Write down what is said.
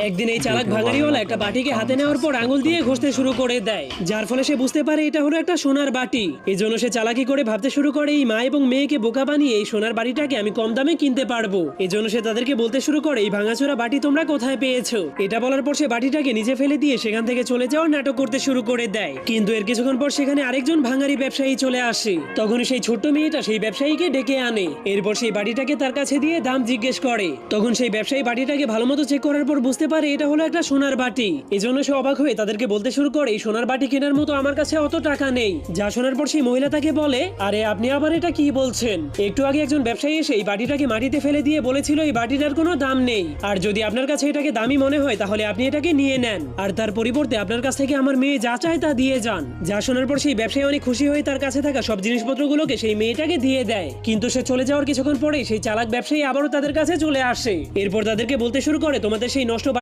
একদিন এই চালাক ভাঙাড়িওয়ালা একটা বাটিকে হাতে নেওয়ার পর আঙুল দিয়ে ঘষতে শুরু করে দেয়, যার ফলে সে বুঝতে পারে এটা হলো একটা সোনার বাটি। এই জন্য সে চালাকি করে ভাবতে শুরু করে এই মা এবং মেয়েকে বোকা বানিয়ে এই সোনার বাটিটাকে আমি কম দামে কিনতে পারবো। এই জন্য সে তাদেরকে বলতে শুরু করে এই ভাঙাচোরা বাটি তোমরা কোথায় পেয়েছো। এটা বলার পর সে বাটিটাকে নিচে ফেলে দিয়ে সেখান থেকে চলে যাওয়ার নাটক করতে শুরু করে দেয়। কিন্তু এর কিছুক্ষণ পর সেখানে আরেকজন ভাঙারি ব্যবসায়ী চলে আসে। তখন সেই ছোট্ট মেয়েটা সেই ব্যবসায়ীকে ডেকে আনে। এরপর সেই বাটিটাকে তার কাছে দিয়ে দাম জিজ্ঞেস করে। তখন সেই ব্যবসায়ী বাটিটাকে ভালোমতো চেক করার পর বুঝতে পারে এটা হলো একটা সোনার বাটি। এই জন্য সে অবাক হয়ে তাদেরকে বলতে শুরু করে এই সোনার বাটি কেনার মতো আমার কাছে অত টাকা নেই। যা শোনার পর সেই মহিলা তাকে বলে, আরে আপনি আবার এটা কি বলছেন? একটু আগে একজন ব্যবসায়ী এসে এই বাটিটাকে মাটিতে ফেলে দিয়ে বলেছিল এই বাটিটার কোনো দাম নেই, আর যদি আপনার কাছে এটাকে দামি মনে হয় তাহলে আপনি এটাকে নিয়ে নেন, আর তার পরিবর্তে আপনার কাছ থেকে আমার মেয়ে যা চায় তা দিয়ে যান। যা শোনার পর সেই ব্যবসায়ী অনেক খুশি হয়ে তার কাছে থাকা সব জিনিসপত্রগুলোকে সেই মেয়েটাকে দিয়ে দেয়। কিন্তু সে চলে যাওয়ার কিছুক্ষণ পরেই সেই চালাক ব্যবসায়ী আবারও তাদের কাছে চলে আসে। এরপর তাদেরকে বলতে শুরু করে তোমাদের সেই নষ্ট